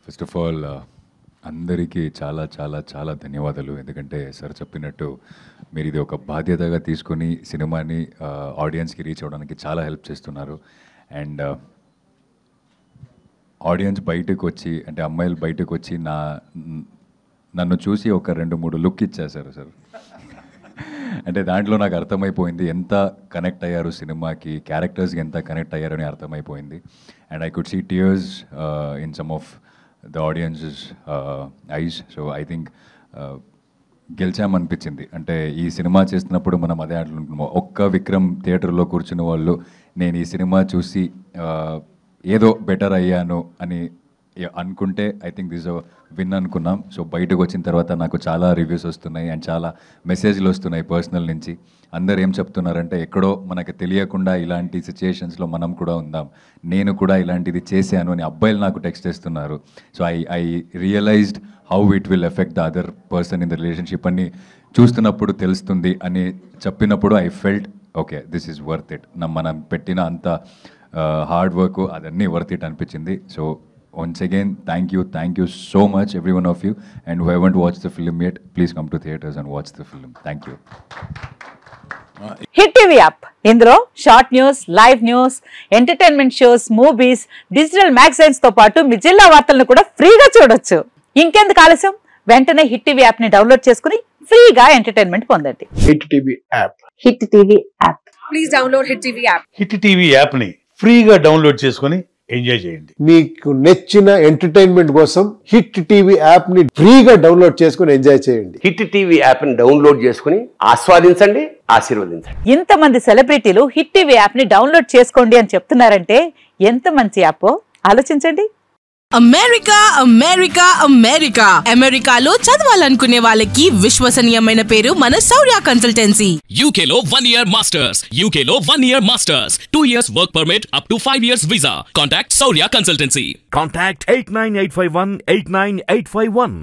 First of all అందరికీ చాలా చాలా చాలా ధన్యవాదాలు. ఎందుకంటే సార్ చెప్పినట్టు మీరు ఇది ఒక బాధ్యతగా తీసుకొని సినిమాని ఆడియన్స్కి రీచ్ అవ్వడానికి చాలా హెల్ప్ చేస్తున్నారు. అండ్ ఆడియన్స్ బయటకు వచ్చి, అంటే అమ్మాయిలు బయటకు వచ్చి నన్ను చూసి ఒక 2-3 లుక్ ఇచ్చేశారు సార్. అంటే దాంట్లో నాకు అర్థమైపోయింది ఎంత కనెక్ట్ అయ్యారు సినిమాకి, క్యారెక్టర్స్కి ఎంత కనెక్ట్ అయ్యారని అర్థమైపోయింది. And I could see tears in some of the audiences eyes. So I think గెలిచామనిపించింది. అంటే ఈ సినిమా చేస్తున్నప్పుడు మనం అదే అంటున్నాము, ఒక్క విక్రమ్ థియేటర్లో కూర్చున్న వాళ్ళు నేను ఈ సినిమా చూసి ఏదో బెటర్ అయ్యాను అని అనుకుంటే ఐ థింక్ దిస్ విన్ అనుకున్నాం. సో బయటకు వచ్చిన తర్వాత నాకు చాలా రివ్యూస్ వస్తున్నాయి అండ్ చాలా మెసేజ్లు వస్తున్నాయి పర్సనల్ నుంచి. అందరు ఏం చెప్తున్నారంటే ఎక్కడో మనకు తెలియకుండా ఇలాంటి సిచ్యుయేషన్స్లో మనం కూడా ఉందాం, నేను కూడా ఇలాంటిది చేశాను అని అబ్బాయిలు నాకు టెక్స్ట్ చేస్తున్నారు. So I realized how it will effect the other person in the relationship అని చూస్తున్నప్పుడు తెలుస్తుంది అని చెప్పినప్పుడు I felt okay this is worth it. మనం పెట్టిన అంత హార్డ్ వర్క్ అదన్నీ వర్త్ ఇట్ అనిపించింది. So once again thank you so much every one of you, and who haven't watched the film yet, please come to theaters and watch the film. Thank you. Hit TV app, ఇందులో short news, live news, entertainment shows, movies, digital magazines తో పాటు మీ జిల్లా వార్తలను కూడా ఫ్రీగా చూడొచ్చు. ఇంకెందుకు ఆలస్యం, వెంటనే హిట్ టీవీ యాప్ ని డౌన్లోడ్ చేసుకుని ఫ్రీగా ఎంటర్టైన్మెంట్ పొందండి. Hit TV app, hit TV app, please download hit TV app. Hit TV app ని ఫ్రీగా డౌన్లోడ్ చేసుకొని ఎంజాయ్ చేయండి. మీకు నచ్చిన ఎంటర్టైన్మెంట్ కోసం హిట్ టీవీ యాప్ ని ఫ్రీగా డౌన్లోడ్ చేసుకుని ఎంజాయ్ చేయండి. హిట్ టీవీ యాప్ ని డౌన్లోడ్ చేసుకుని ఆస్వాదించండి, ఆశీర్వదించండి. ఇంతమంది సెలబ్రిటీలు హిట్ టీవీ యాప్ ని డౌన్లోడ్ చేసుకోండి అని చెప్తున్నారంటే ఎంత మంచి యాప్ ఆలోచించండి. అమెరికా అమెరికా అమెరికా అమెరికాలో చదవాలనుకునే వాళ్ళకి విశ్వసనీయమైన పేరు మన శౌర్య కన్సల్టెన్సీ. UK లో 1 year masters, UK లో 1 year masters, 2 years work permit up to 5 years visa. Contact Saurya Consultancy. Contact 89851 89851.